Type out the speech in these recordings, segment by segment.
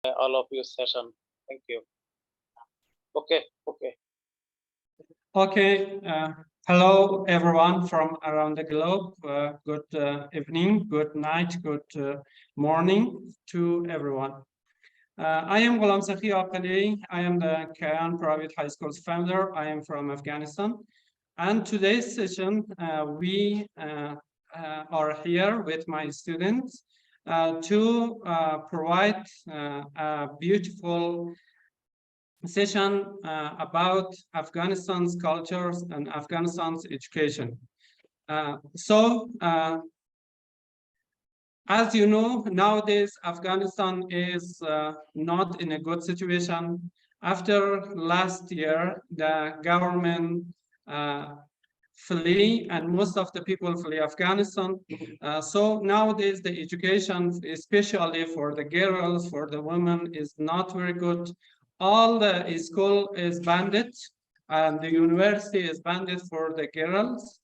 all of you session. Thank you. Okay. Okay. Hello, everyone from around the globe. Good evening, good night, good morning to everyone. I am Ghulam Sakhi Aqali. I am the Kayan Private High School's founder. I am from Afghanistan. And today's session, we are here with my students to provide a beautiful session about Afghanistan's cultures and Afghanistan's education. As you know, nowadays Afghanistan is not in a good situation. After last year, the government flee and most of the people flee Afghanistan. So nowadays the education, especially for the girls, for the women, is not very good. All the school is banned and the university is banned for the girls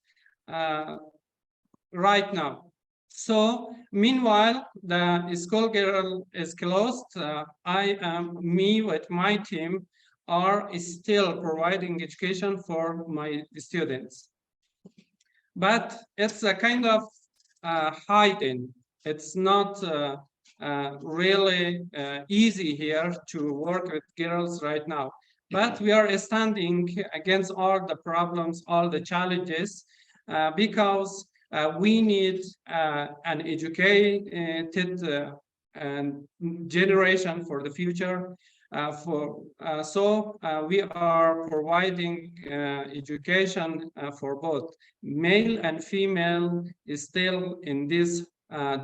right now. So meanwhile, the school girl is closed. Me with my team are still providing education for my students. But it's a kind of hiding. It's not really easy here to work with girls right now. But we are standing against all the problems, all the challenges, because we need an educated generation for the future. So we are providing education for both male and female is still in this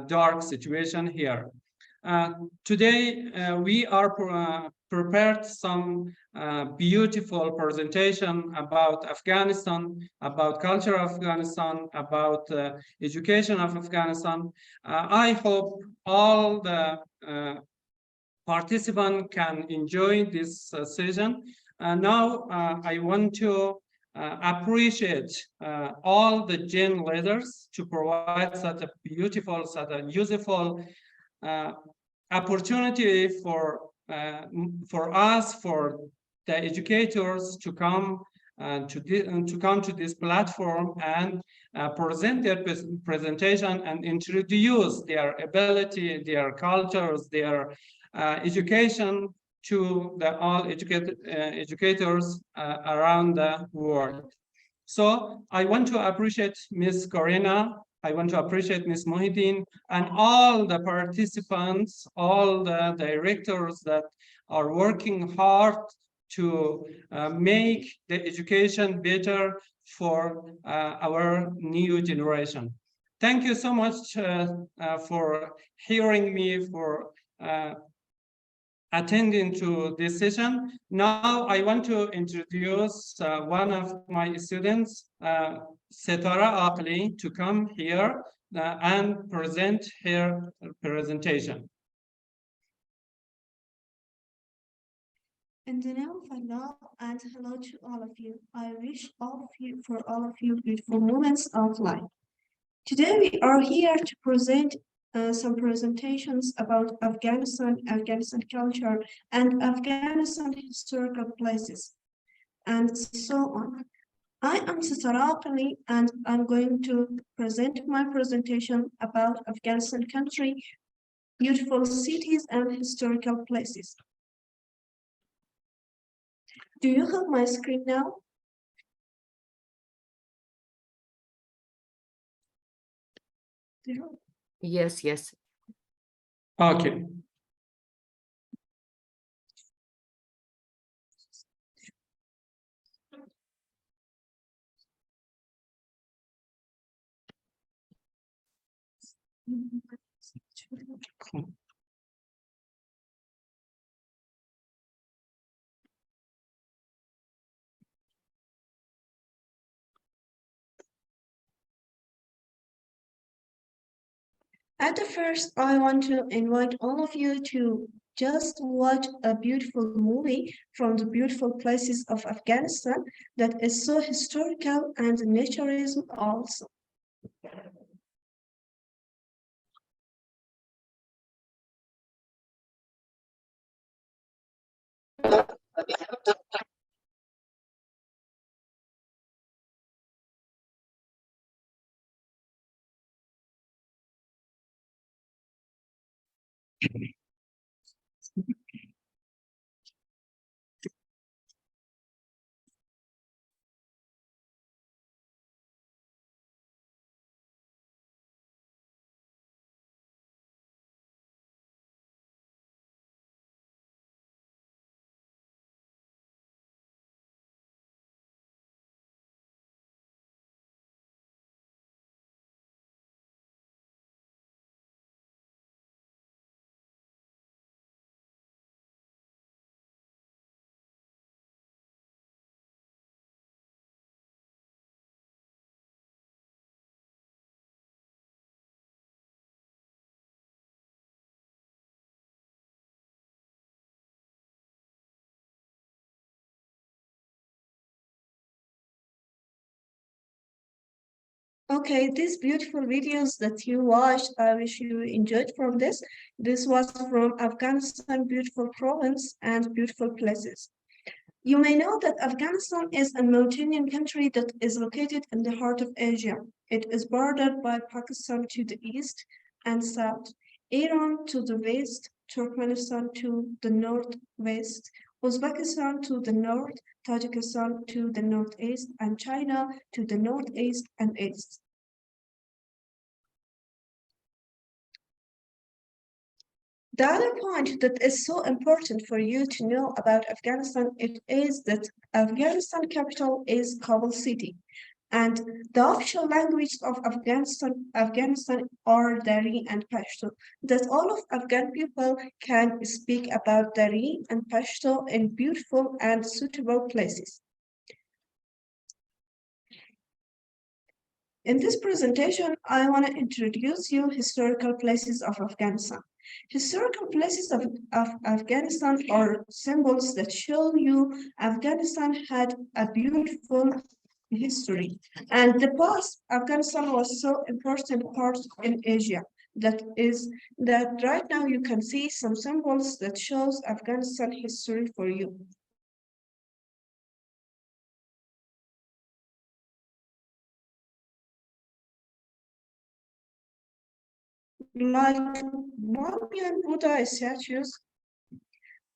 dark situation here. Today we are prepared some beautiful presentation about Afghanistan, about culture of Afghanistan, about education of Afghanistan. I hope all the participants can enjoy this session. Now I want to appreciate all the Gen leaders to provide such a beautiful, such a useful opportunity for us, for the educators to come to this platform and present their presentation and introduce their ability, their cultures, their education to all educators around the world. So I want to appreciate Ms. Corina, I want to appreciate Ms. Mohideen and all the participants, all the directors that are working hard to make the education better for our new generation. Thank you so much for hearing me, for attending to this session. Now I want to introduce one of my students, Setara Aqli, to come here and present her presentation. In the name of Allah and hello to all of you. I wish all of you beautiful moments of life. Today we are here to present some presentations about Afghanistan, Afghanistan culture, and Afghanistan historical places, and so on. I am Satarapali, and I'm going to present my presentation about Afghanistan country, beautiful cities, and historical places. Do you have my screen now? Yes. Okay. At the first, I want to invite all of you to just watch a beautiful movie from the beautiful places of Afghanistan that is so historical and naturism also. Okay, these beautiful videos that you watched, I wish you enjoyed from this. This was from Afghanistan, beautiful province and beautiful places. You may know that Afghanistan is a mountainous country that is located in the heart of Asia. It is bordered by Pakistan to the east and south, Iran to the west, Turkmenistan to the northwest, Uzbekistan to the north, Tajikistan to the northeast, and China to the northeast and east. The other point that is so important for you to know about Afghanistan, it is that Afghanistan capital is Kabul city, and the official language of Afghanistan are Dari and Pashto. That all of Afghan people can speak about Dari and Pashto in beautiful and suitable places. In this presentation, I want to introduce you historical places of Afghanistan. Historical places of Afghanistan are symbols that show you Afghanistan had a beautiful history. And the past, Afghanistan was so important part in Asia. That right now you can see some symbols that shows Afghanistan history for you. Like Bamiyan Buddha statues,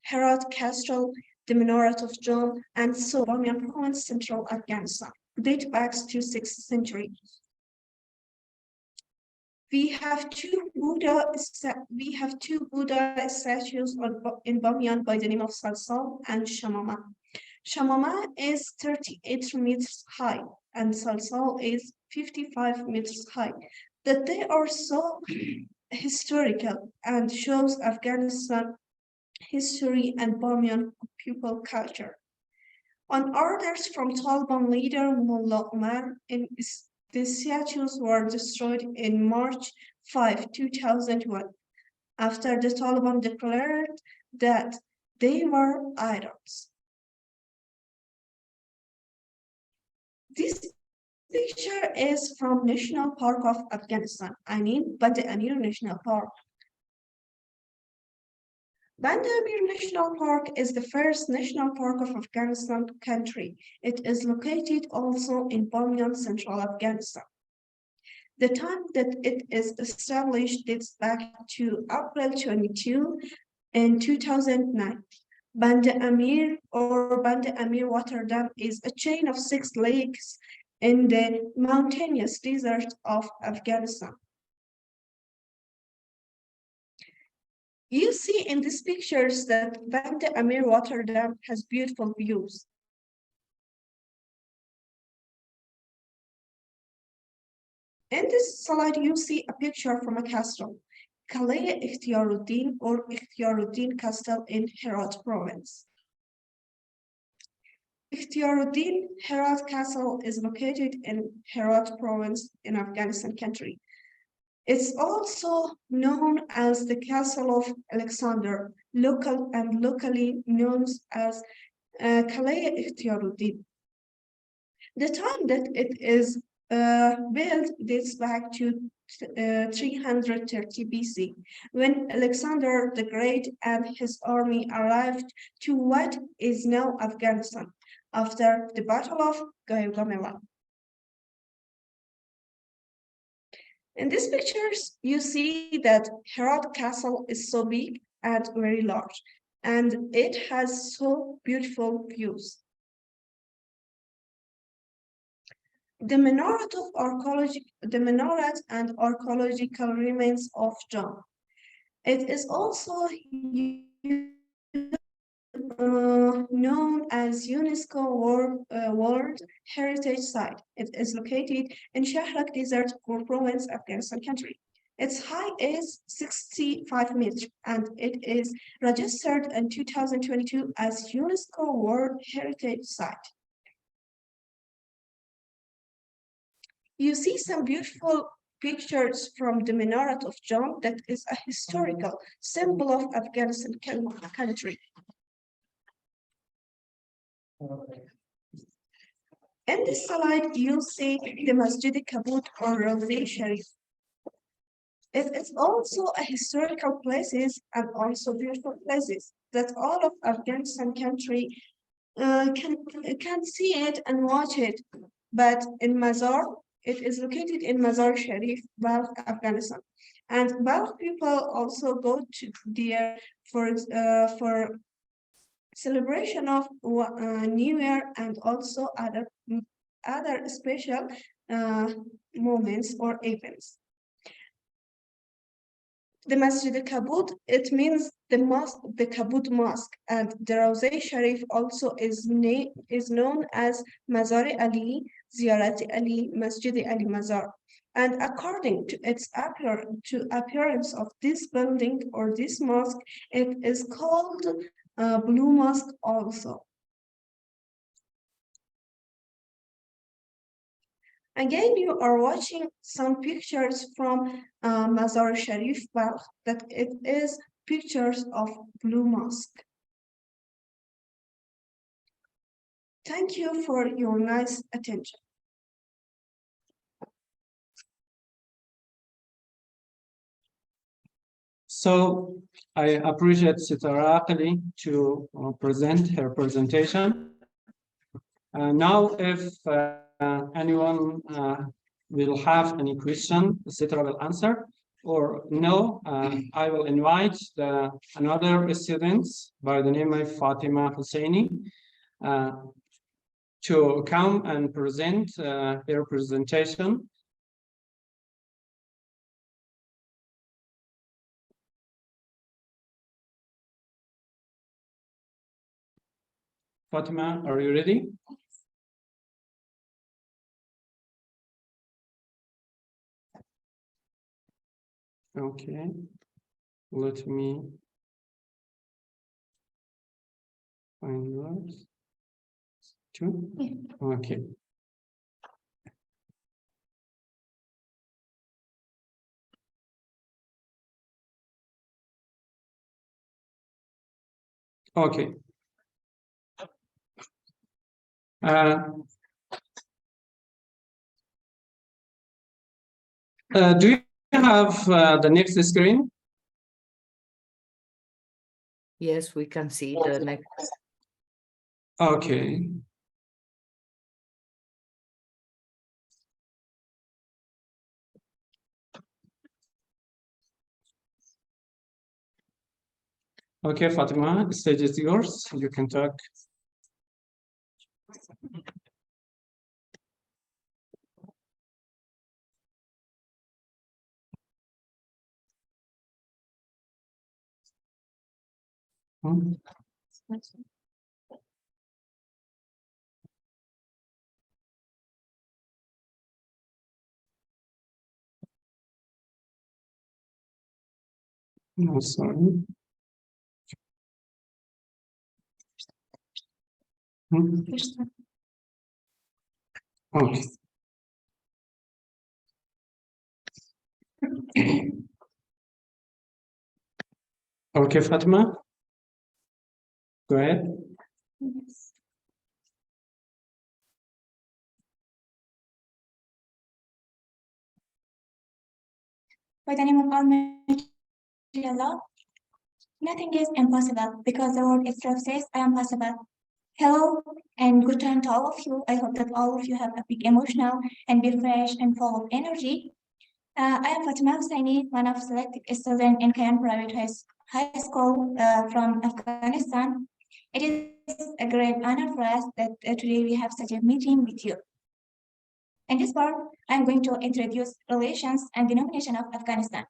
Herat Castle, the Minaret of John, and so Bamiyan province, central Afghanistan, date back to 6th century. We have two Buddha statues in Bamiyan by the name of Salsal and Shamama. Shamama is 38 meters high and Salsal is 55 meters high. That they are so historical and shows Afghanistan history and Bamiyan people culture. On orders from Taliban leader Mullah Omar, the statues were destroyed in March 5, 2001, after the Taliban declared that they were idols. This picture is from National Park of Afghanistan, I mean Band Amir National Park. Band Amir National Park is the first national park of Afghanistan country. It is located also in Bamiyan, central Afghanistan. The time that it is established dates back to April 22 in 2009. Band Amir or Band Amir Water Dam is a chain of 6 lakes in the mountainous desert of Afghanistan. You see in these pictures that Band Amir Water Dam has beautiful views. In this slide, you see a picture from a castle, Kalaya Ikhtiaruddin or Ikhtiaruddin Castle in Herat province. Ikhtiaruddin Herat Castle is located in Herat province in Afghanistan country. It's also known as the Castle of Alexander, locally known as Kalaya Ikhtiaruddin. The time that it is built dates back to 330 BC, when Alexander the Great and his army arrived to what is now Afghanistan after the Battle of Gaugamela. In these pictures, you see that Herat Castle is so big and very large, and it has so beautiful views. The minaret and archaeological remains of John. It is also known as UNESCO World Heritage Site. It is located in Shahrak Desert Province, Afghanistan country. Its height is 65 meters and it is registered in 2022 as UNESCO World Heritage Site. You see some beautiful pictures from the Minaret of John that is a historical symbol of Afghanistan country. In this slide, you'll see the Masjid Kabut or Rawda Sharif. It is also a historical places and also beautiful places that all of Afghanistan country can see it and watch it. But in Mazar, it is located in Mazar Sharif, Balkh, Afghanistan. And Balkh people also go to there for celebration of New Year and also other special moments or events. The Masjid Kabut, it means the mosque, the Kabut Mosque, and the Rawza Sharif also is known as Mazar Ali, Ziyarat Ali, Masjid Ali Mazar. And according to its appearance of this building or this mosque, it is called Blue Mosque also. Again, you are watching some pictures from Mazar Sharif Balkh, that it is pictures of Blue Mosque. Thank you for your nice attention. So I appreciate Sitara Akali to present her presentation. Now, if anyone will have any question, Sitara will answer, or no, I will invite another students by the name of Fatima Husseini to come and present her presentation. Fatima, are you ready? Okay, let me find yours. Two? Okay. Okay. Do you have the next screen? Yes, we can see the next. Okay. Okay, Fatima, the stage is yours. You can talk. No, sorry. Okay. Okay, Fatima. Go ahead. Yes. by the name of Almighty Allah. Nothing is impossible because the word itself says, I am possible. Hello and good time to all of you. I hope that all of you have a big emotional and be fresh and full of energy. I am Fatima Hussaini, one of selected students in Kayan Private High School from Afghanistan. It is a great honor for us that today we have such a meeting with you. In this part, I am going to introduce relations and denomination of Afghanistan.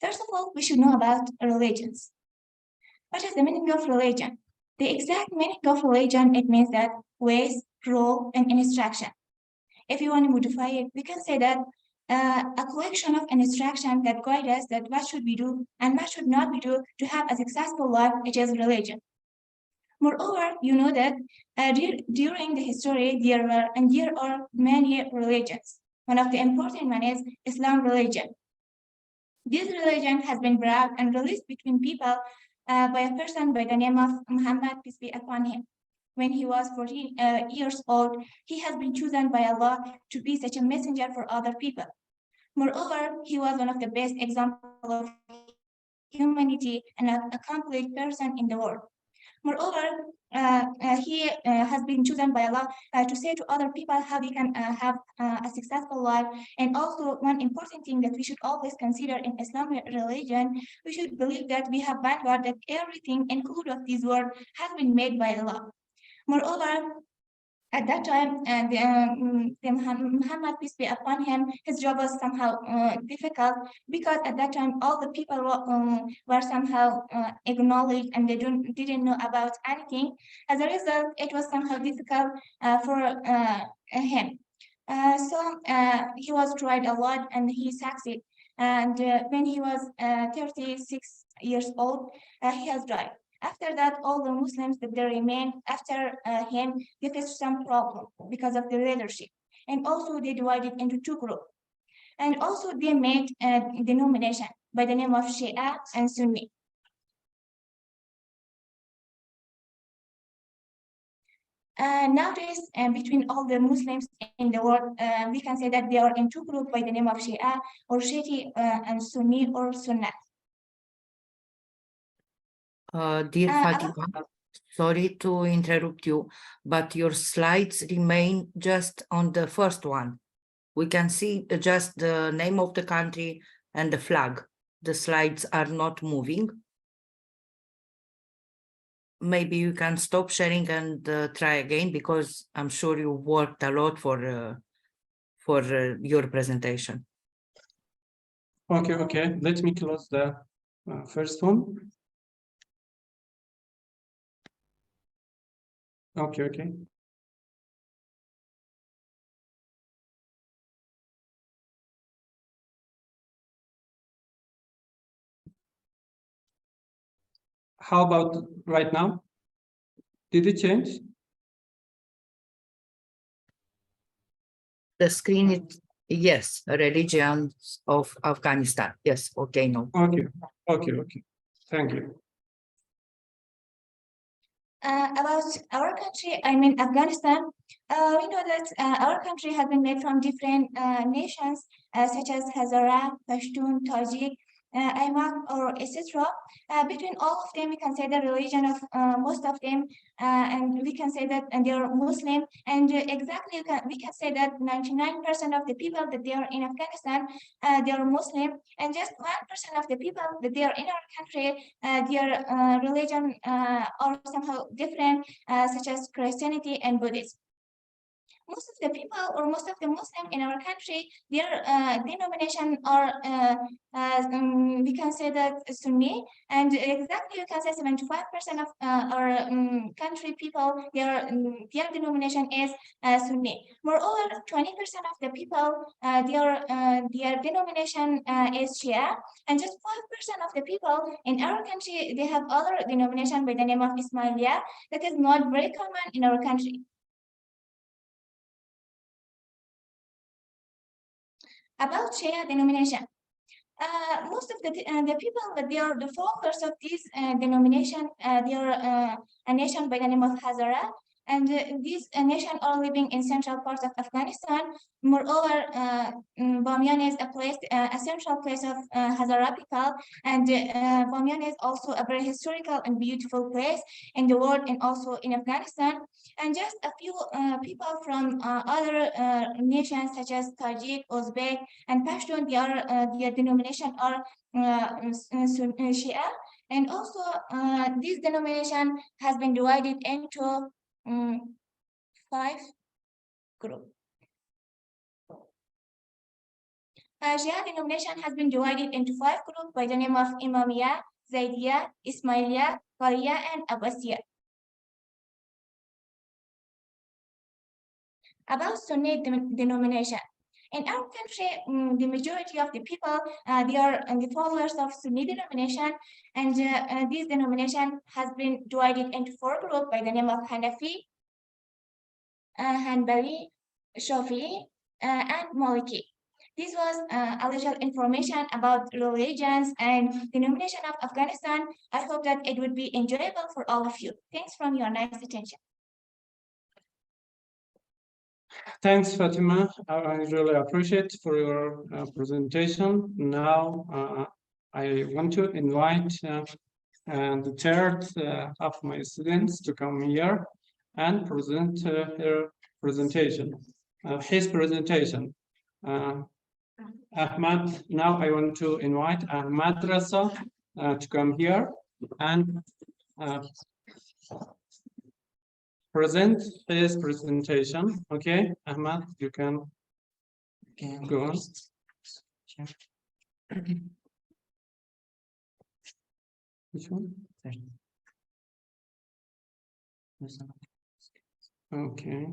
First of all, we should know about religions. What is the meaning of religion? The exact meaning of religion, it means that ways, rule, and instruction. If you want to modify it, we can say that a collection of instructions that guide us that what should we do and what should not we do to have a successful life, it is religion. Moreover, you know that during the history, there are many religions. One of the important one is Islam religion. This religion has been brought and released between people by a person by the name of Muhammad, peace be upon him. When he was 14 years old, he has been chosen by Allah to be such a messenger for other people. Moreover, he was one of the best examples of humanity and an accomplished person in the world. Moreover, he has been chosen by Allah to say to other people how they can have a successful life. And also, one important thing that we should always consider in Islamic religion, we should believe that we have one God, that everything included of this world has been made by Allah. Moreover, at that time, the Muhammad, peace be upon him, his job was somehow difficult because at that time all the people were somehow acknowledged and they didn't know about anything. As a result, it was somehow difficult for him. So he was tried a lot and he succeeded. And when he was 36 years old, he has died. After that, all the Muslims that they remained after him, they faced some problem because of the leadership. And also they divided into two groups. And also they made a denomination by the name of Shia and Sunni. Nowadays, between all the Muslims in the world, we can say that they are in two groups by the name of Shia or Shiite and Sunni or Sunnah. Dear Fatima, sorry to interrupt you, but your slides remain just on the first one. We can see just the name of the country and the flag. The slides are not moving. Maybe you can stop sharing and try again, because I'm sure you worked a lot for your presentation. Okay. Let me close the first one. Okay. How about right now? Did it change? The screen is, yes, religions of Afghanistan. Yes, okay, no. Okay. Thank you. About our country, I mean Afghanistan, we know that our country has been made from different nations such as Hazara, Pashtun, Tajik, Aimaq, or etc. Between all of them, we can say the religion of most of them, and we can say that they are Muslim. And exactly, we can say that 99% of the people that they are in Afghanistan, they are Muslim, and just 1% of the people that they are in our country, their religion are somehow different, such as Christianity and Buddhism. Most of the people or most of the Muslims in our country, their denomination are, we can say that Sunni, and exactly we can say 75% of our country people, their denomination is Sunni. Moreover, 20% of the people, their denomination is Shia, and just 5% of the people in our country, they have other denomination by the name of Ismailia that is not very common in our country. About Shia denomination, most of the people that they are the followers of this denomination, they are a nation by the name of Hazara. And these nations are living in central parts of Afghanistan. Moreover, Bamyan is a central place of Hazaratical, and Bamyan is also a very historical and beautiful place in the world and also in Afghanistan. And just a few people from other nations such as Tajik, Uzbek, and Pashtun, their denomination are Shia. And also, this denomination has been divided into 5 groups. Shia denomination has been divided into 5 groups by the name of Imamiyya, Zaydiyya, Ismailiyya, Qariyya, and Abbasiyya. About Sunni denomination. In our country, the majority of the people, they are the followers of Sunni denomination, and this denomination has been divided into 4 groups by the name of Hanafi, Hanbali, Shafi'i, and Maliki. This was a little information about religions and denomination of Afghanistan. I hope that it would be enjoyable for all of you. Thanks from your nice attention. Thanks, Fatima. I really appreciate for your presentation. Now, I want to invite the third of my students to come here and present his presentation. Ahmad, now I want to invite Ahmad Rasa to come here and present his presentation. Okay, Ahmad, you can go on. Sure. Which one? Okay.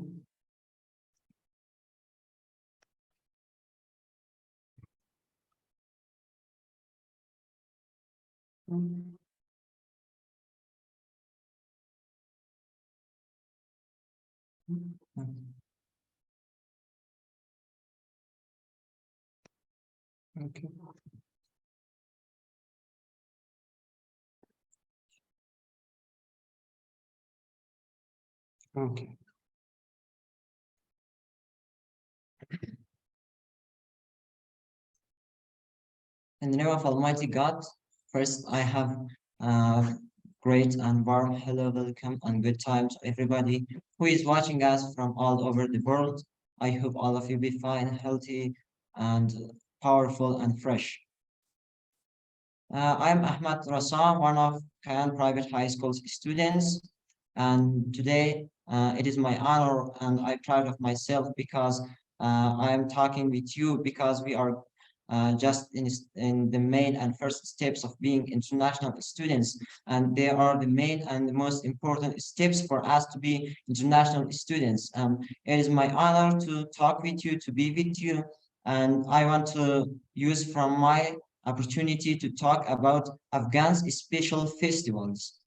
Okay. Okay. In the name of Almighty God, first I have great and warm hello, welcome, and good time to everybody who is watching us from all over the world. I hope all of you be fine, healthy, and powerful and fresh. I'm Ahmad Rasa, one of Kayan Private High School's students, and today it is my honor and I'm proud of myself because I'm talking with you because we are just in the main and first steps of being international students, and they are the main and the most important steps for us to be international students. It is my honor to talk with you, to be with you, and I want to use from my opportunity to talk about Afghan's special festivals.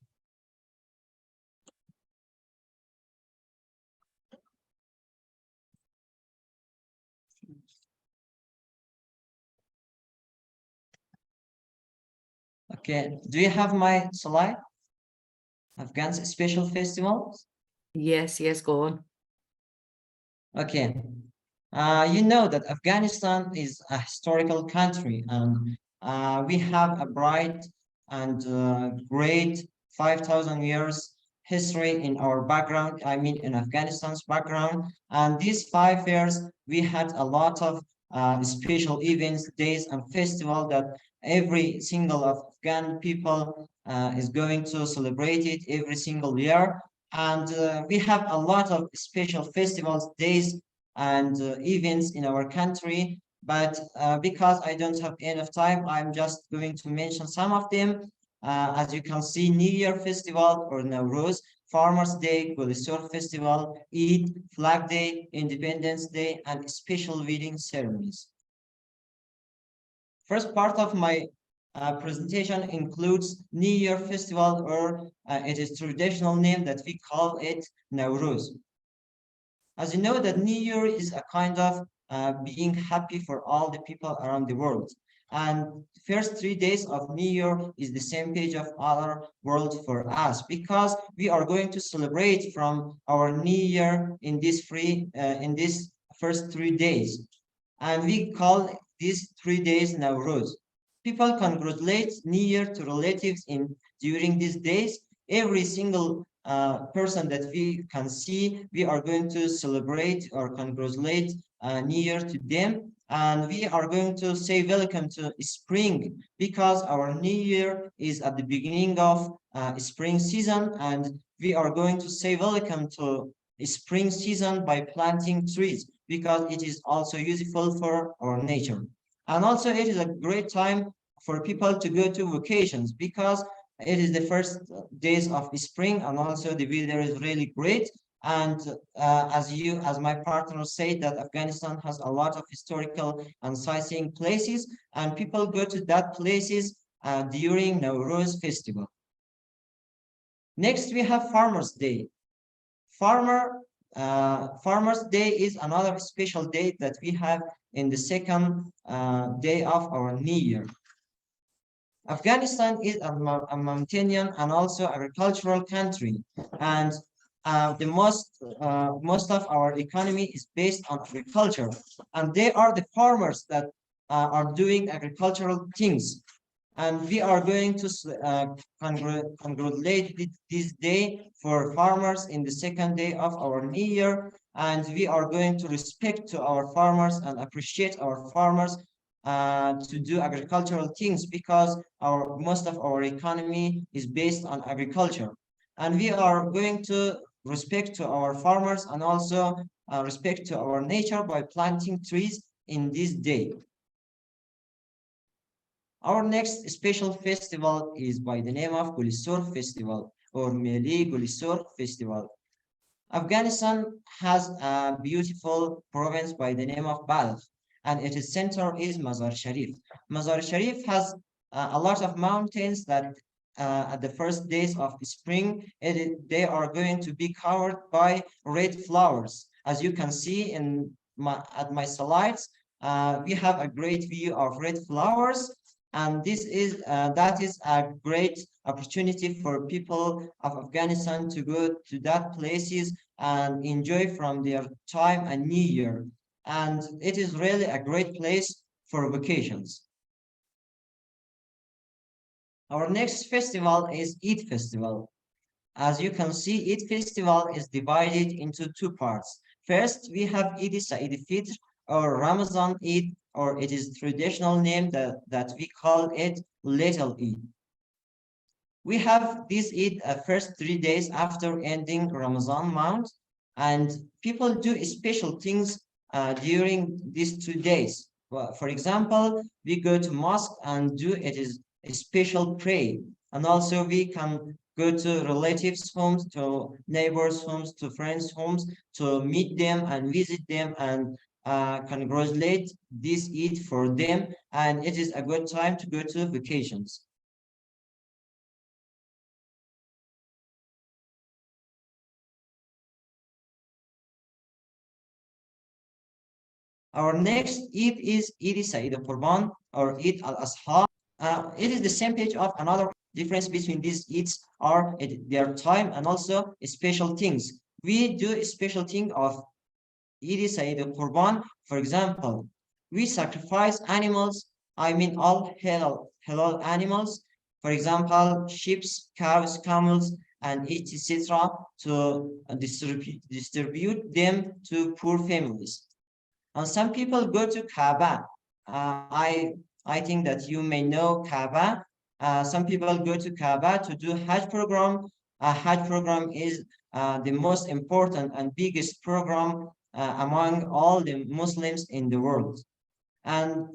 Okay, do you have my slide? Afghan's special festivals? Yes, yes, go on. Okay. You know that Afghanistan is a historical country, and we have a bright and great 5,000 years history in our background, I mean in Afghanistan's background. And these 5 years, we had a lot of special events, days, and festivals that every single Afghan people is going to celebrate it every single year. And we have a lot of special festivals, days, and events in our country. But because I don't have enough time, I'm just going to mention some of them. As you can see, New Year Festival or Nowruz, Farmers Day, Gulistor Festival, Eid, Flag Day, Independence Day, and special wedding ceremonies. First part of my presentation includes New Year Festival, or it is traditional name that we call it Nowruz. As you know, that New Year is a kind of being happy for all the people around the world. And first 3 days of New Year is the same page of other world for us, because we are going to celebrate from our New Year in this first 3 days, and we call these 3 days Nowruz. People congratulate New Year to relatives in during these days. Every single person that we can see, we are going to celebrate or congratulate New Year to them, and we are going to say welcome to spring, because our New Year is at the beginning of spring season, and we are going to say welcome to spring season by planting trees, because it is also useful for our nature. And also it is a great time for people to go to vacations, because it is the first days of spring, and also the weather is really great. And as my partner said, that Afghanistan has a lot of historical and sightseeing places, and people go to that places during Nowruz festival. Next, we have Farmers Day. Farmers Day is another special day that we have in the second day of our New Year. Afghanistan is a mountainous and also agricultural country, and the most of our economy is based on agriculture, and they are the farmers that are doing agricultural things. And we are going to congratulate this day for farmers in the second day of our New Year, and we are going to respect to our farmers and appreciate our farmers to do agricultural things, because most of our economy is based on agriculture. And we are going to respect to our farmers and also respect to our nature by planting trees in this day. Our next special festival is by the name of Gulisor Festival, or Meli Gulisor Festival. Afghanistan has a beautiful province by the name of Balkh, and its center is Mazar Sharif. Mazar Sharif has a lot of mountains that at the first days of spring, they are going to be covered by red flowers. As you can see at my slides, we have a great view of red flowers, and that is a great opportunity for people of Afghanistan to go to that places and enjoy from their time and New Year. And it is really a great place for vacations. Our next festival is Eid Festival. As you can see, Eid Festival is divided into two parts. First, we have Eid Sa'id Fitr, or Ramadan Eid, or it is traditional name that we call it Little Eid. We have this Eid first 3 days after ending Ramadan month, and people do special things during these 2 days. Well, for example, we go to mosque and do it is a special pray, and also we can go to relatives' homes, to neighbors' homes, to friends' homes, to meet them and visit them and congratulate this Eid for them, and it is a good time to go to vacations. Our next Eid is Eid Sa'id al-Qurban, or Eid al-Adha. It is the same page of another difference between these Eids are their time and also special things. We do a special thing of Eid Sa'id al-Qurban. For example, we sacrifice animals, I mean all halal animals, for example, sheep, cows, camels, and etc. to distribute them to poor families. And some people go to Kaaba. I think that you may know Kaaba. Some people go to Kaaba to do Hajj program. Hajj program is the most important and biggest program among all the Muslims in the world. And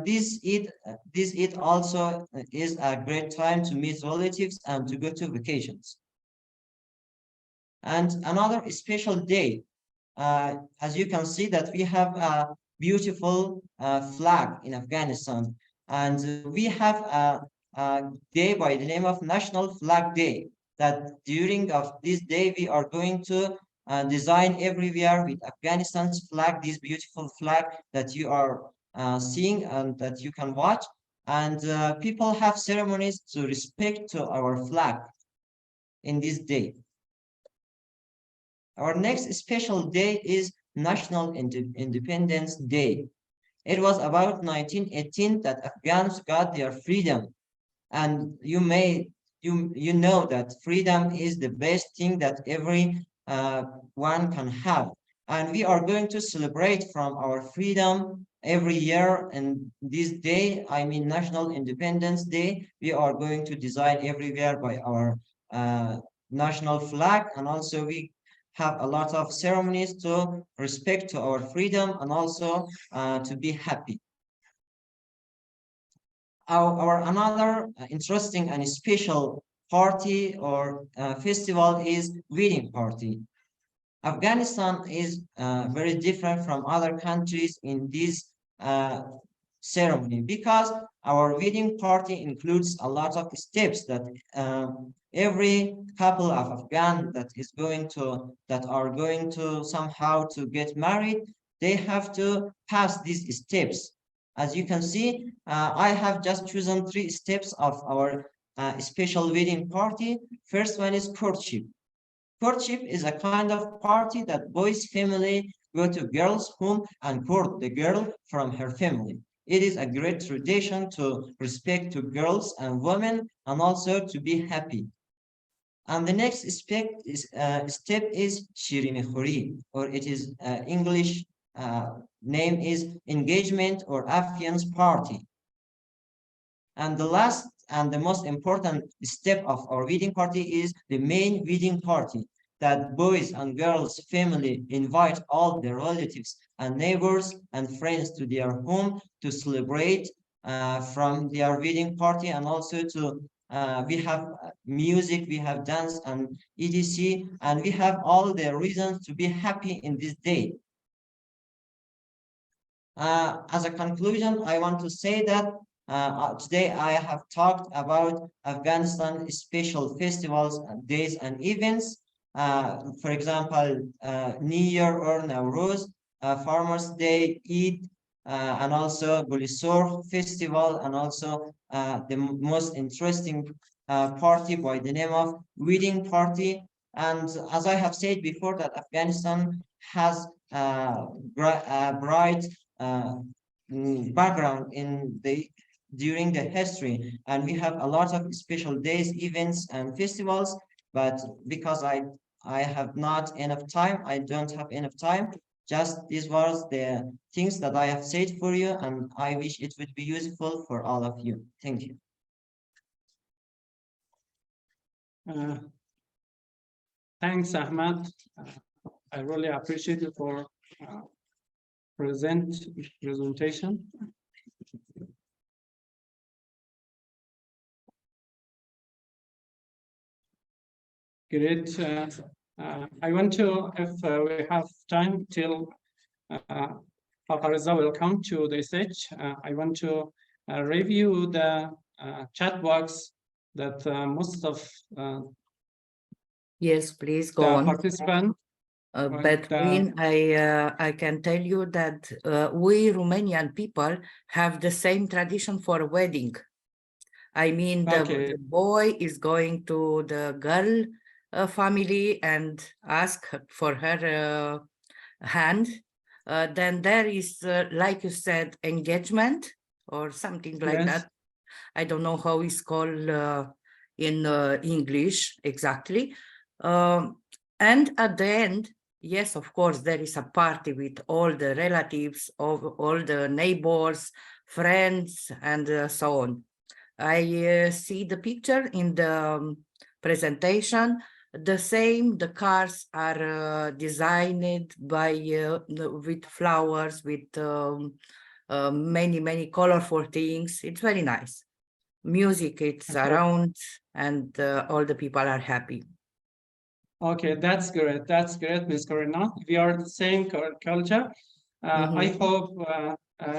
this Eid also is a great time to meet relatives and to go to vacations. And another special day, as you can see that we have a beautiful flag in Afghanistan, and we have a day by the name of National Flag Day, that during of this day we are going to design everywhere with Afghanistan's flag, this beautiful flag that you are seeing and that you can watch. and people have ceremonies to respect to our flag in this day. Our next special day is National Independence Day. It was about 1918 that Afghans got their freedom. And you know that freedom is the best thing that every one can have. And we are going to celebrate from our freedom every year. And this day, I mean National Independence Day, we are going to design everywhere by our national flag. And also we have a lot of ceremonies to respect to our freedom and also to be happy. Our another interesting and special party or festival is wedding party. Afghanistan is very different from other countries in this ceremony because our wedding party includes a lot of steps that every couple of Afghan that are going to somehow to get married, they have to pass these steps. As you can see, I have just chosen 3 steps of our special wedding party. First one is courtship. Courtship is a kind of party that boys' family go to girls' home and court the girl from her family. It is a great tradition to respect to girls and women and also to be happy. And the next step is Shirin Khori, or it is English name is engagement or affiance party. And the last and the most important step of our wedding party is the main wedding party, that boys and girls family invite all their relatives and neighbors and friends to their home to celebrate from their wedding party, and also to we have music, we have dance and etc, and we have all the reasons to be happy in this day. As a conclusion, I want to say that today I have talked about Afghanistan special festivals, days and events. For example, New Year or Nowruz, Farmers Day, Eid, and also Gulisor Festival, and also the most interesting party by the name of Wedding Party. And as I have said before, that Afghanistan has a bright background in during the history, and we have a lot of special days, events and festivals, but because I have not enough time, I don't have enough time. Just these was the things that I have said for you, and I wish it would be useful for all of you. Thank you. Thanks, Ahmad. I really appreciate it for presentation. Great. I want to, if we have time till Reza will come to the stage, I want to review the chat box that most of Yes, please go the on. participants. Between, I can tell you that we Romanian people have the same tradition for a wedding. I mean, the boy is going to the girl family and ask for her hand. Then there is, like you said, engagement or something like that. I don't know how it's called in English exactly. And at the end, yes, of course, there is a party with all the relatives, of all the neighbors, friends, and so on. I see the picture in the presentation. The same, the cars are designed by with flowers, with many colorful things. It's very nice. Music, it's around, and all the people are happy. Okay, that's great. That's great, Ms. Corina. We are the same culture. I hope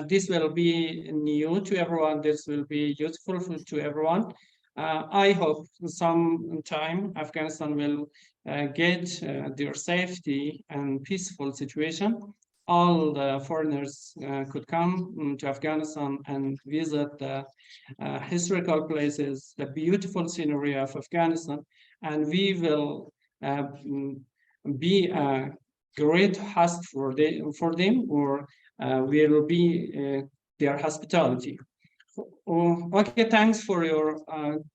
this will be new to everyone. This will be useful to everyone. I hope sometime Afghanistan will get their safety and peaceful situation. all the foreigners could come to Afghanistan and visit the historical places, the beautiful scenery of Afghanistan, and we will be a great host for them, or we will be their hospitality. Oh, okay, thanks for your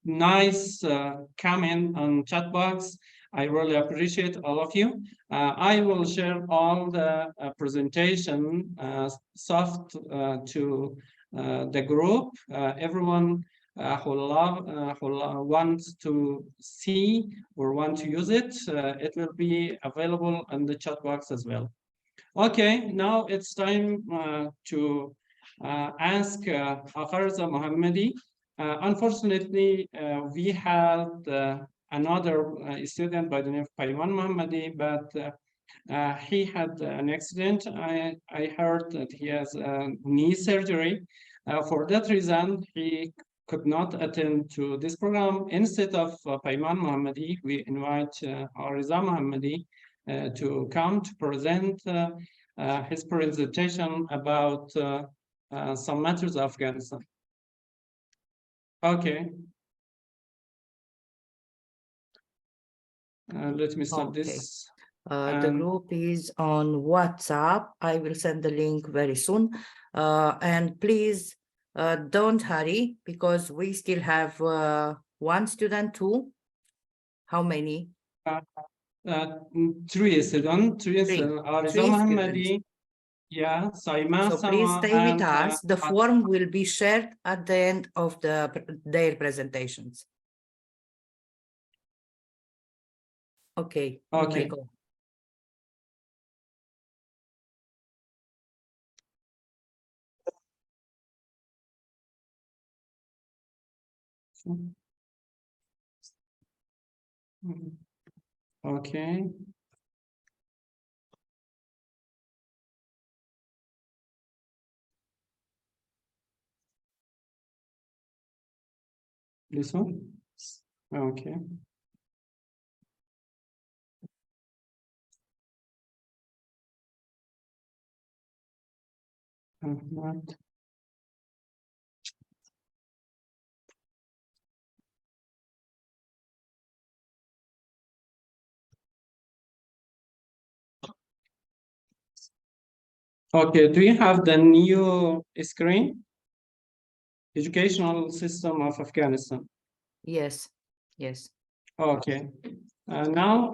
nice comment on chat box. I really appreciate all of you. I will share all the presentation soft to the group. Everyone who wants to see or want to use it, it will be available in the chat box as well. Okay, now it's time to ask Farza Mohammadi. Unfortunately, we had another student by the name of Payman Mohammadi, but he had an accident. I heard that he has knee surgery. For that reason, he could not attend to this program. Instead of Payman Mohammadi, we invite Ariza Mohammadi to come to present his presentation about some matters of Afghanistan. Okay. Let me start this. The group is on WhatsApp. I will send the link very soon. And please don't hurry, because we still have one student too. How many? Three students. Ariza Mohammadi. Yeah, Saima So please Sama, stay with and us. The form will be shared at the end of their presentations. Okay, you may go. Okay. This one? Okay. What? Okay, do you have the new screen? Educational system of Afghanistan. Yes, yes. Okay. Now,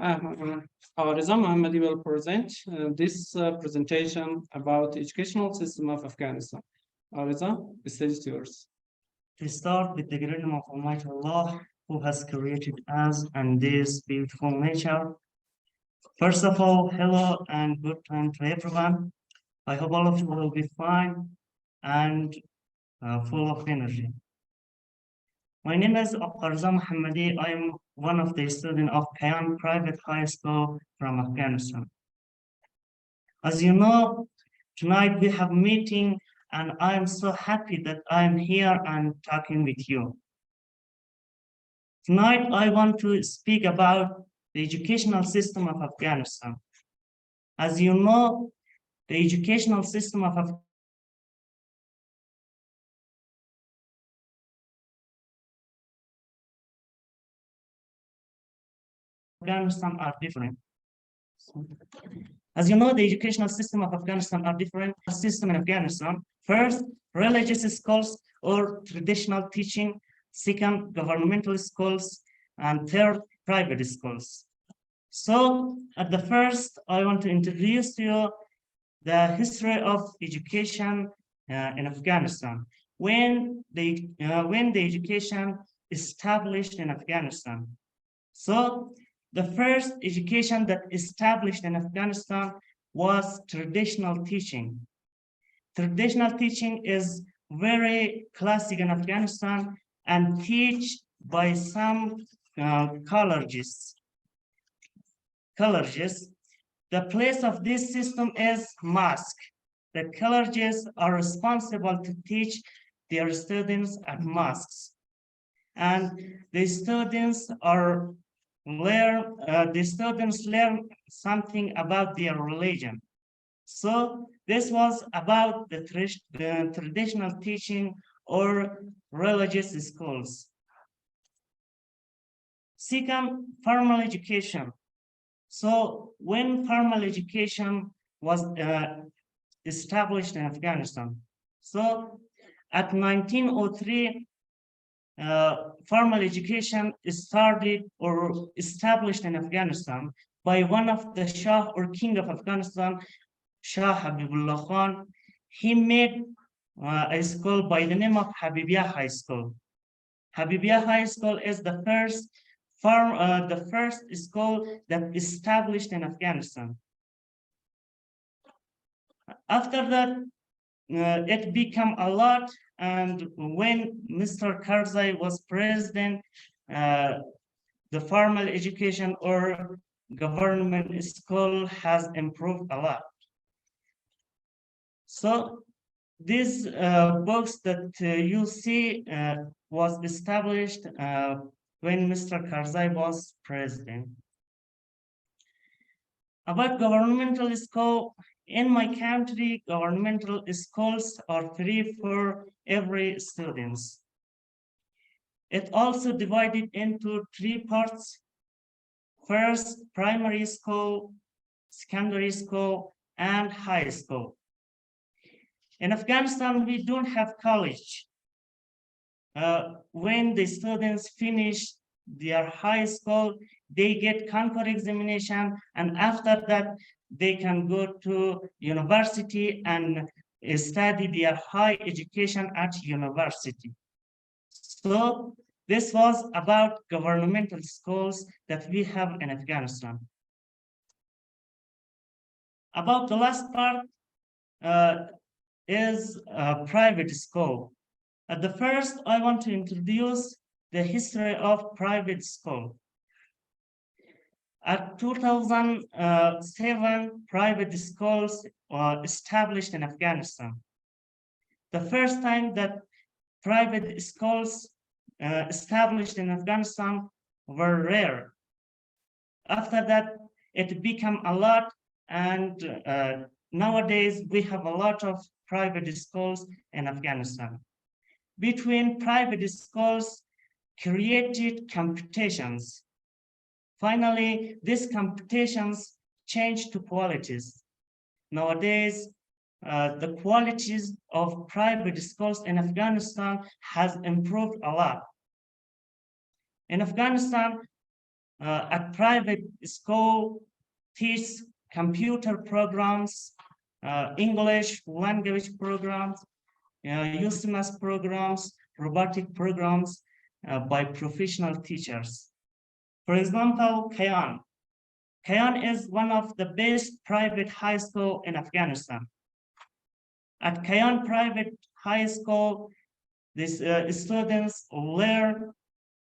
Reza Mohammadi will present this presentation about the educational system of Afghanistan. Reza, the stage is yours. To start with the name of Almighty Allah, who has created us and this beautiful nature. First of all, hello and good time to everyone. I hope all of you will be fine and full of energy. My name is Arza Mohammadi. I am one of the students of Kayan Private High School from Afghanistan. As you know, tonight we have a meeting, and I am so happy that I am here and talking with you. Tonight, I want to speak about the educational system of Afghanistan. As you know, the educational system of Afghanistan are different. As you know, the educational system of Afghanistan are different. System in Afghanistan, first, religious schools or traditional teaching, second, governmental schools, and third, private schools. So at the first, I want to introduce to you the history of education in Afghanistan. When the education established in Afghanistan. So the first education that established in Afghanistan was traditional teaching. Traditional teaching is very classic in Afghanistan and teach by some colleges. The place of this system is mosque. The colleges are responsible to teach their students at mosques. And the students learn something about their religion. So this was about the traditional teaching or religious schools. Second, formal education. So when formal education was established in Afghanistan, so at 1903, formal education started or established in Afghanistan by one of the Shah or King of Afghanistan, Shah Habibullah Khan. He made a school by the name of Habibia High School. Habibia High School is the first school that established in Afghanistan. After that, it became a lot, and when Mr. Karzai was president, the formal education or government school has improved a lot. So these books that you see was established when Mr. Karzai was president. About governmental school, in my country, governmental schools are free for every student. It also divided into 3 parts. First, primary school, secondary school, and high school. In Afghanistan, we don't have college. When the students finish their high school, they get concourse examination, and after that, they can go to university and study their high education at university. So this was about governmental schools that we have in Afghanistan. About the last part is a private school. At the first, I want to introduce the history of private school. At 2007, private schools were established in Afghanistan. The first time that private schools established in Afghanistan were rare. After that, it became a lot, and nowadays we have a lot of private schools in Afghanistan. Between private schools created competitions. Finally, these competitions changed to qualities. Nowadays, the qualities of private schools in Afghanistan has improved a lot. In Afghanistan, a private school teaches computer programs, English language programs, UCMS programs, robotic programs by professional teachers. For example, Kayan. Kayan is one of the best private high school in Afghanistan. At Kayan Private High School, these students learn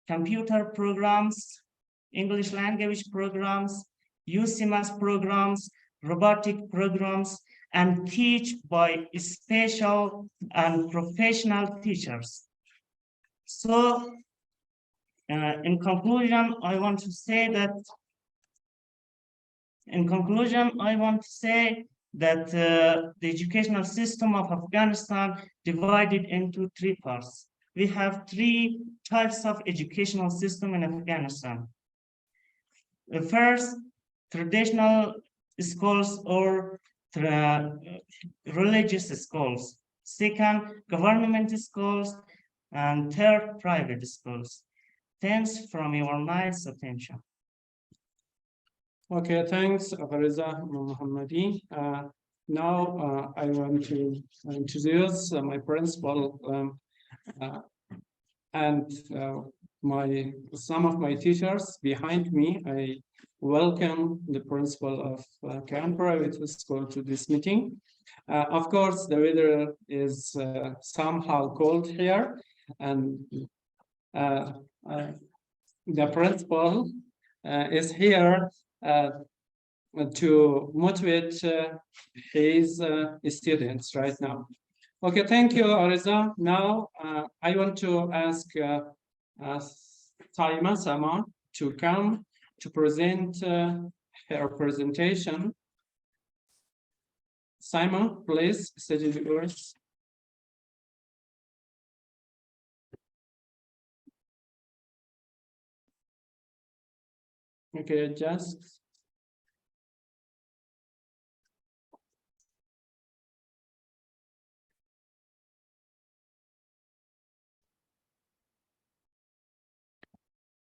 computer programs, English language programs, UCMS programs, robotic programs, and teach by special and professional teachers. So, in conclusion, I want to say that the educational system of Afghanistan divided into 3 parts. We have 3 types of educational system in Afghanistan. The first, traditional schools or religious schools. Second, government schools. And third, private schools. Thanks from your nice attention. Okay, thanks, Afariza Mohammadi. Now I want to introduce my principal and some of my teachers behind me. I welcome the principal of Kayan Private School to this meeting. Of course, the weather is somehow cold here, and the principal is here to motivate his students right now. Okay, thank you, Ariza. Now I want to ask Saima Sama to come to present her presentation. Simon, please, stage is yours. Okay, just.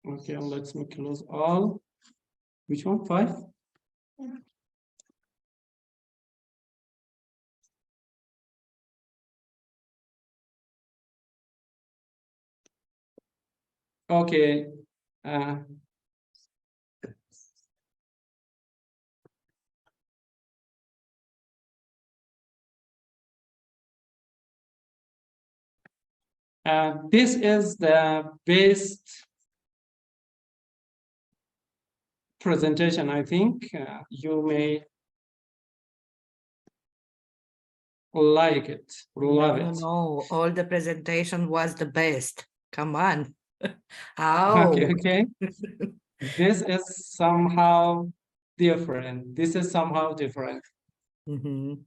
Okay, let me close all. Which one? 5? Okay. This is the best presentation, I think. You may like it, love No, it. no, all the presentation was the best. Come on. How? Okay. This is somehow different. This is somehow different. Mhm.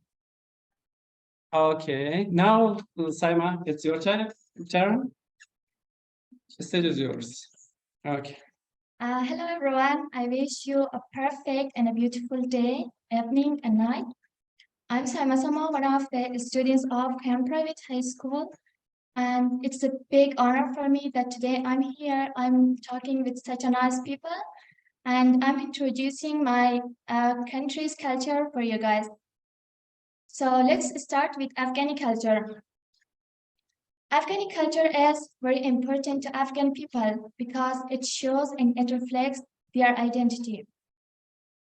Okay, now, Saima, it's your turn. The stage is yours. Okay. Hello everyone. I wish you a perfect and a beautiful day, evening, and night. I'm Saima Sama, one of the students of Camp Private High School, and it's a big honor for me that today I'm here. I'm talking with such a nice people, and I'm introducing my country's culture for you guys. So let's start with Afghani culture. Afghani culture is very important to Afghan people because it shows and it reflects their identity.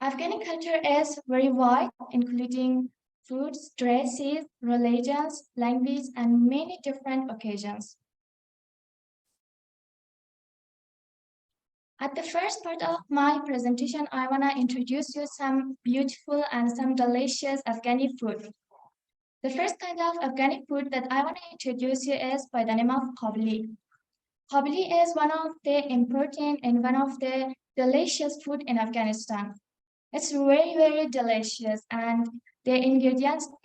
Afghani culture is very wide, including foods, dresses, religions, language, and many different occasions. At the first part of my presentation, I want to introduce you some beautiful and some delicious Afghani food. The first kind of Afghani food that I want to introduce you is by the name of qabli. Qabli is one of the important and one of the delicious food in Afghanistan. It's very, very delicious, and the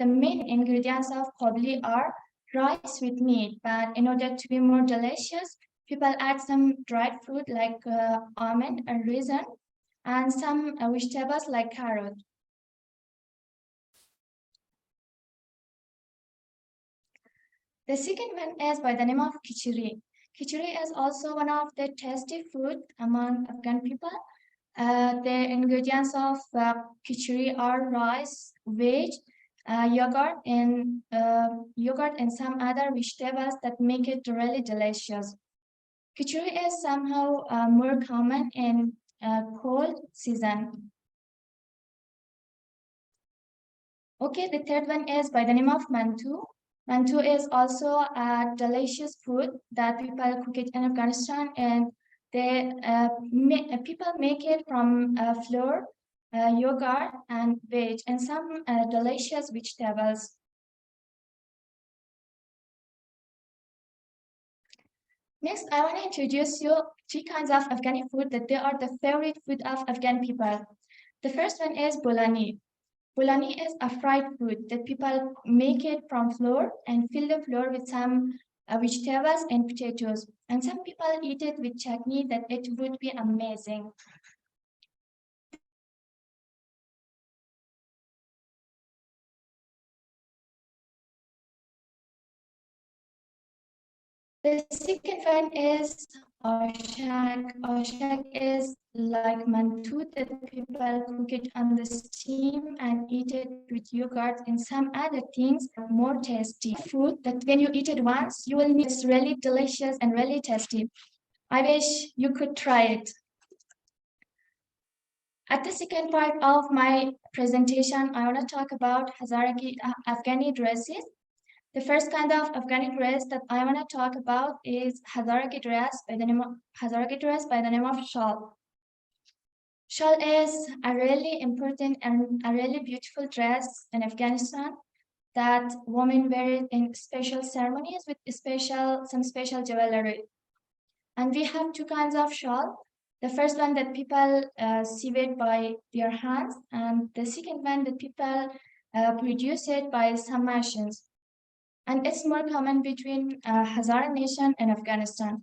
main ingredients of qabli are rice with meat, but in order to be more delicious, people add some dried fruit like almond and raisin, and some vegetables like carrot. The second one is by the name of khichdi. Khichdi is also one of the tasty food among Afghan people. The ingredients of khichdi are rice, veg, yogurt, and some other vegetables that make it really delicious. Khichdi is somehow more common in cold season. Okay, the third one is by the name of mantu. Mantu is also a delicious food that people cook it in Afghanistan, and people make it from flour, yogurt, and veg, and some delicious vegetables. Next, I want to introduce you 3 kinds of Afghani food that they are the favorite food of Afghan people. The first one is bolani. Bolani is a fried food that people make it from flour and fill the flour with some vegetables and potatoes. And some people eat it with chutney that it would be amazing. The second one is oshak. Oshak is like mantu that people cook it on the steam and eat it with yogurt and some other things are more tasty. Food that when you eat it once, you will know it's really delicious and really tasty. I wish you could try it. At the second part of my presentation, I want to talk about Afghani dresses. The first kind of Afghani dress that I want to talk about is Hazaragi dress by the name of shawl. Shawl is a really important and a really beautiful dress in Afghanistan that women wear it in special ceremonies with some special jewelry. And we have 2 kinds of shawl. The first one that people sew it by their hands, and the second one that people produced by some machines. And it's more common between Hazara Nation and Afghanistan.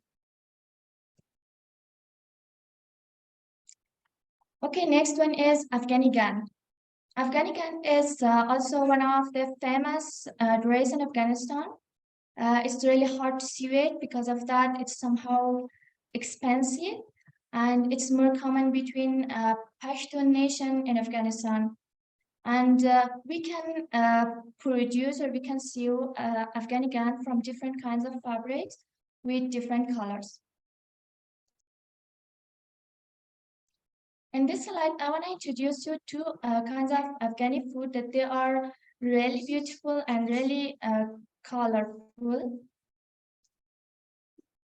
Okay, next one is Afghanistan. Afghanistan is also one of the famous dress in Afghanistan. It's really hard to see it because of that. It's somehow expensive, and it's more common between Pashtun nation in Afghanistan. And we can produce or we can sew Afghanistan from different kinds of fabrics with different colors. In this slide, I want to introduce you two kinds of Afghani food that they are really beautiful and really colorful.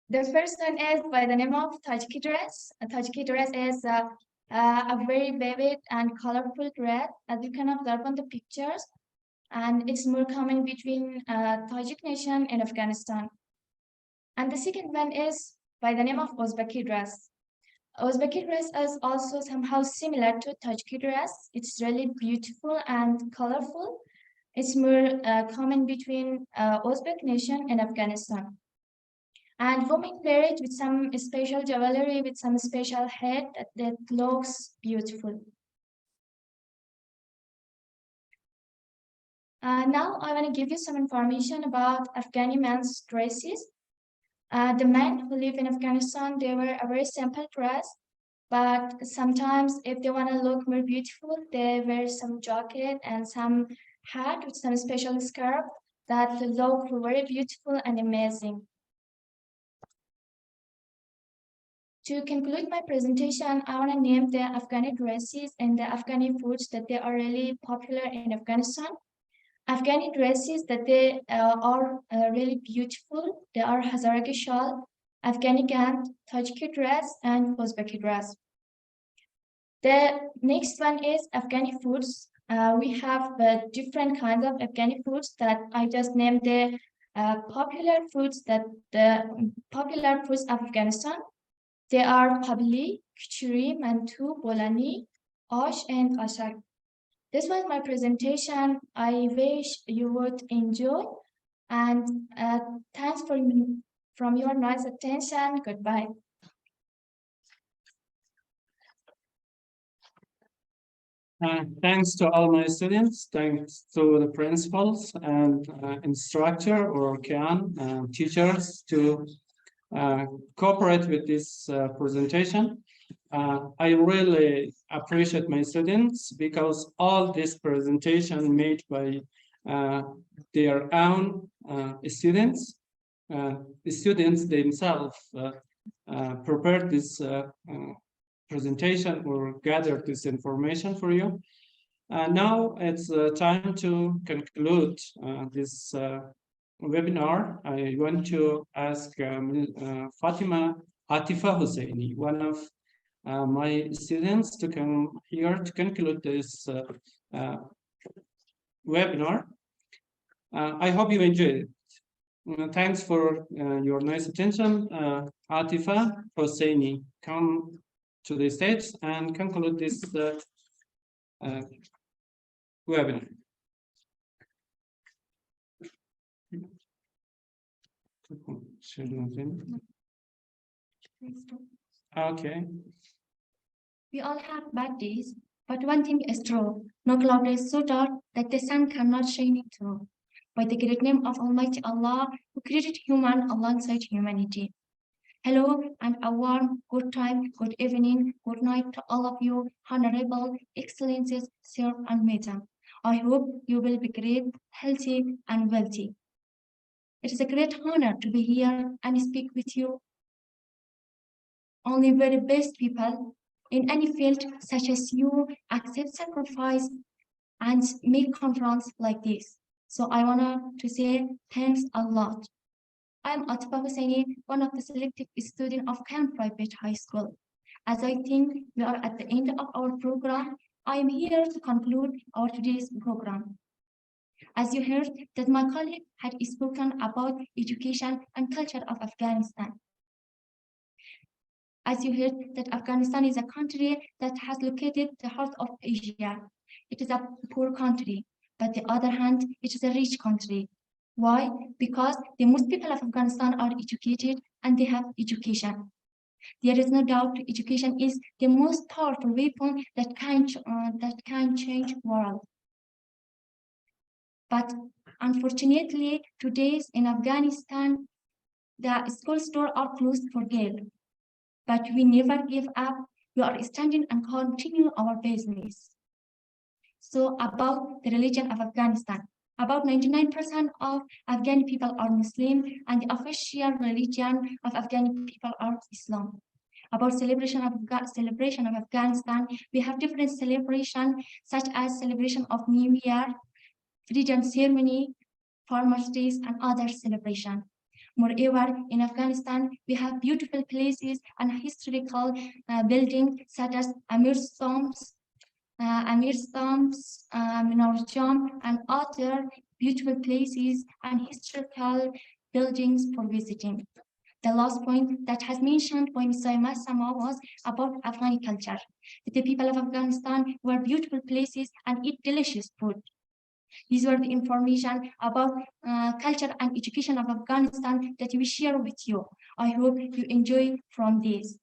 The first one is by the name of Tajiki dress. A Tajiki dress is a very vivid and colorful dress, as you can observe on the pictures, and it's more common between Tajik nation and Afghanistan. And the second one is by the name of Uzbeki dress. Uzbeki dress is also somehow similar to Tajiki dress. It's really beautiful and colorful. It's more common between Uzbek nation and Afghanistan. And women wear it with some special jewelry, with some special head that looks beautiful. Now I want to give you some information about Afghani men's dresses. The men who live in Afghanistan, they wear a very simple dress, but sometimes if they want to look more beautiful, they wear some jacket and some hat with some special scarf that look very beautiful and amazing. To conclude my presentation, I want to name the Afghani dresses and the Afghani foods that they are really popular in Afghanistan. Afghani dresses that they are really beautiful. They are Hazaragi shawl, Afghani gant, Tajiki dress, and Uzbeki dress. The next one is Afghani foods. We have different kinds of Afghani foods that I just named the popular foods of Afghanistan. They are pabli, khichdi, mantu, bolani, osh, and ashak. This was my presentation. I wish you would enjoy, and thanks from your nice attention. Goodbye. Thanks to all my students, thanks to the principals and instructor or CAN teachers to cooperate with this presentation. I really appreciate my students because all this presentation made by their own students. The students themselves prepared this presentation or gathered this information for you. Now it's time to conclude this webinar. I want to ask Fatima Atifa Husseini, one of my students, to come here to conclude this webinar. I hope you enjoyed it. Thanks for your nice attention. Atifa Husseini, come to the stage and conclude this webinar. Okay. We all have bad days, but one thing is true. No cloud is so dark that the sun cannot shine it through. By the great name of Almighty Allah, who created human alongside humanity. Hello and a warm good time, good evening, good night to all of you, honorable excellencies, sir and madam. I hope you will be great, healthy and wealthy. It is a great honor to be here and speak with you. Only very best people in any field such as you accept sacrifice and make conference like this. So I want to say thanks a lot. I am Atifa Husseini, one of the selected students of Camp Private High School. As I think we are at the end of our program, I am here to conclude our today's program. As you heard that my colleague had spoken about education and culture of Afghanistan. As you heard that Afghanistan is a country that has located the heart of Asia. It is a poor country, But the other hand, it is a rich country. Why? Because the most people of Afghanistan are educated and they have education. There is no doubt education is the most powerful weapon that can change world. But unfortunately, today in Afghanistan, the school doors are closed for good. But we never give up. We are standing and continue our business. So about the religion of Afghanistan, about 99% of Afghani people are Muslim, and the official religion of Afghani people are Islam. About celebration of Afghanistan, we have different celebrations such as celebration of New Year, freedom ceremony, farmers' days, and other celebrations. Moreover, in Afghanistan, we have beautiful places and historical buildings such as Amir's tombs, Minar Jam, and other beautiful places and historical buildings for visiting. The last point that has mentioned by Mr. Massama was about Afghani culture. The people of Afghanistan were beautiful places and eat delicious food. These were the information about culture and education of Afghanistan that we share with you. I hope you enjoy from this.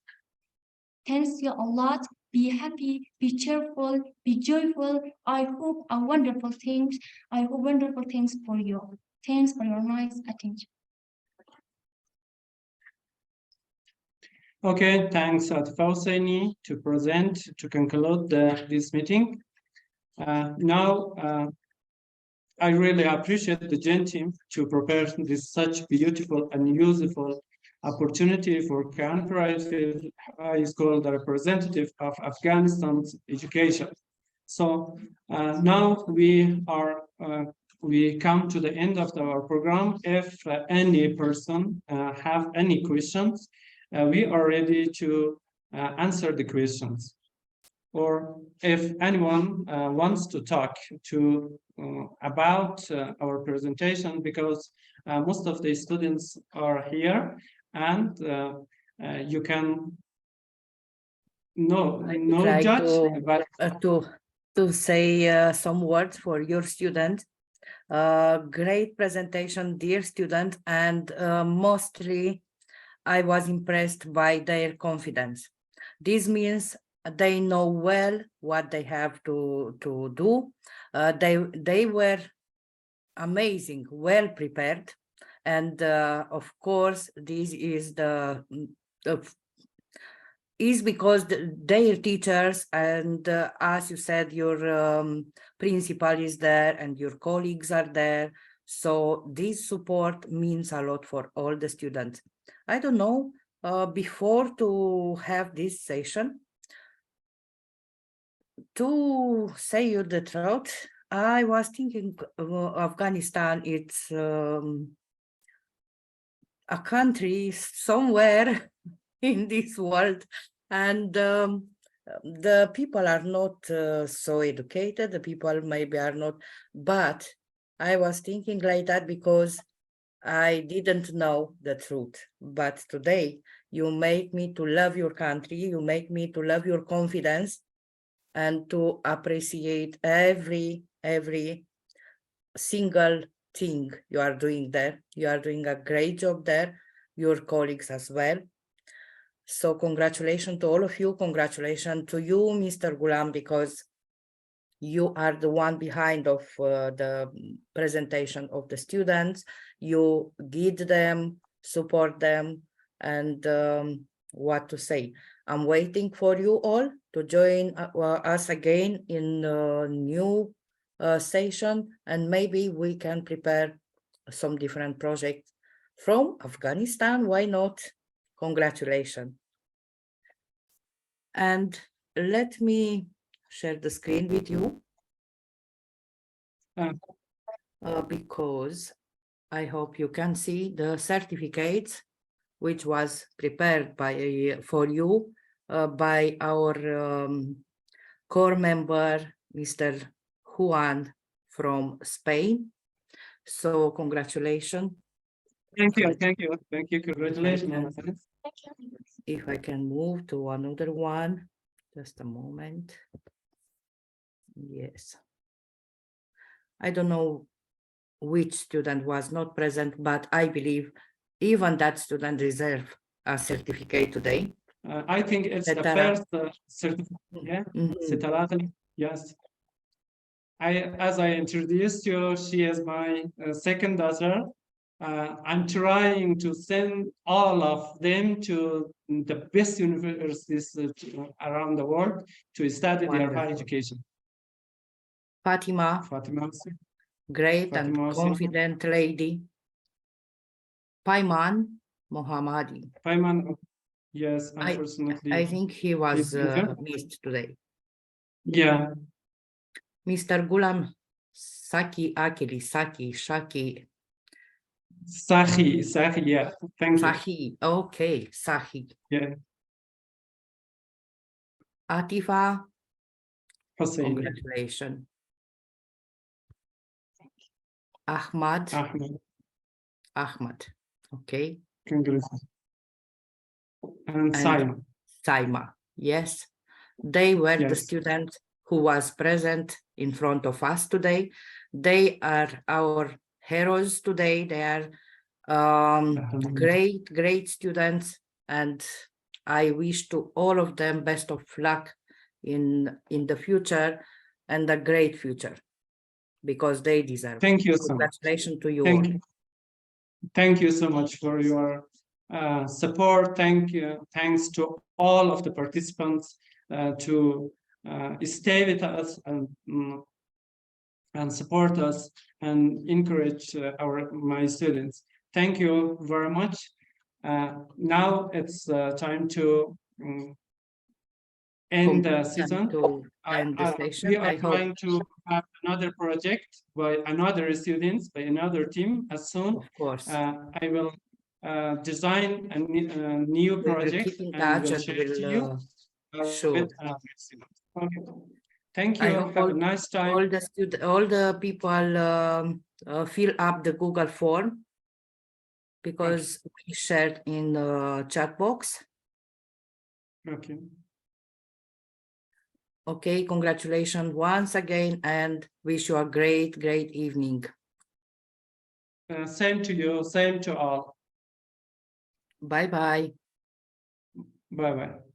Thanks you a lot. Be happy, be cheerful, be joyful. I hope wonderful things for you. Thanks for your nice attention. Okay, thanks Fawzani to present, to conclude this meeting. Now, I really appreciate the Gen team to prepare this such beautiful and useful opportunity for Canberra High School, the representative of Afghanistan's education. So now we come to the end of our program. If any person have any questions, we are ready to answer the questions. Or if anyone wants to talk about our presentation, because most of the students are here, and you can judge, but to say some words for your student. Great presentation, dear student, and mostly I was impressed by their confidence. This means they know well what they have to do. They were amazing, well prepared, and of course this is is because their teachers and as you said, your principal is there and your colleagues are there. So this support means a lot for all the students. I don't know, before to have this session, to say you the truth, I was thinking Afghanistan, it's a country somewhere in this world, and the people are not so educated, the people maybe are not, but I was thinking like that because I didn't know the truth. But today you make me to love your country, you make me to love your confidence and to appreciate every single thing you are doing there. You are doing a great job there, your colleagues as well. So congratulations to all of you. Congratulations to you, Mr. Gulam, because you are the one behind of the presentation of the students. You guide them, support them, and what to say. I'm waiting for you all to join us again in a new session, and maybe we can prepare some different projects from Afghanistan. Why not? Congratulations. And let me share the screen with you because I hope you can see the certificates which was prepared by for you by our core member, Mr. Juan from Spain. So congratulations. Thank you, congratulations. If I can move to another one, just a moment. Yes. I don't know which student was not present, but I believe even that student deserve a certificate today. I think it's the Setara. first certificate. Yeah, Mhm. Setara, yes. As I introduced you, she is my second daughter. I'm trying to send all of them to the best universities around the world to study their high Wonderful. education. Fatima, Fatima, great and Fatima, confident lady. Payman Mohammadi. Payman, yes, I unfortunately, think he was he's injured. missed today. Yeah, Mr. Gulam Saki Akili, Shaki, Sahi, yeah, thank you. Sahi, okay, Sahi. Yeah, Atifa, Hussein, congratulations. Ahmad, Ahmed, okay. congratulations. And And Saima, Saima, yes. They were the yes. students who was present in front of us today. They are our heroes today. They are great students, and I wish to all of them best of luck in the future and a great future, because they deserve. Thank you so much. Congratulations to you Thank all. you. Thank you so much for your support. Thanks to all of the participants to stay with us and support us and encourage my students. Thank you very much. Now it's time to end the season. To end the session. We are I hope. trying to have another project by another students, by another team as soon. Of course. I will design a new We will project keep in and touch will and share to you sure. with another student. Okay. Thank I you. hope Have a nice time. all the people fill up the Google form, because we shared in the chat box. Okay. Okay, congratulations once again, and wish you a great evening. Same to you. Same to all. Bye bye. Bye bye.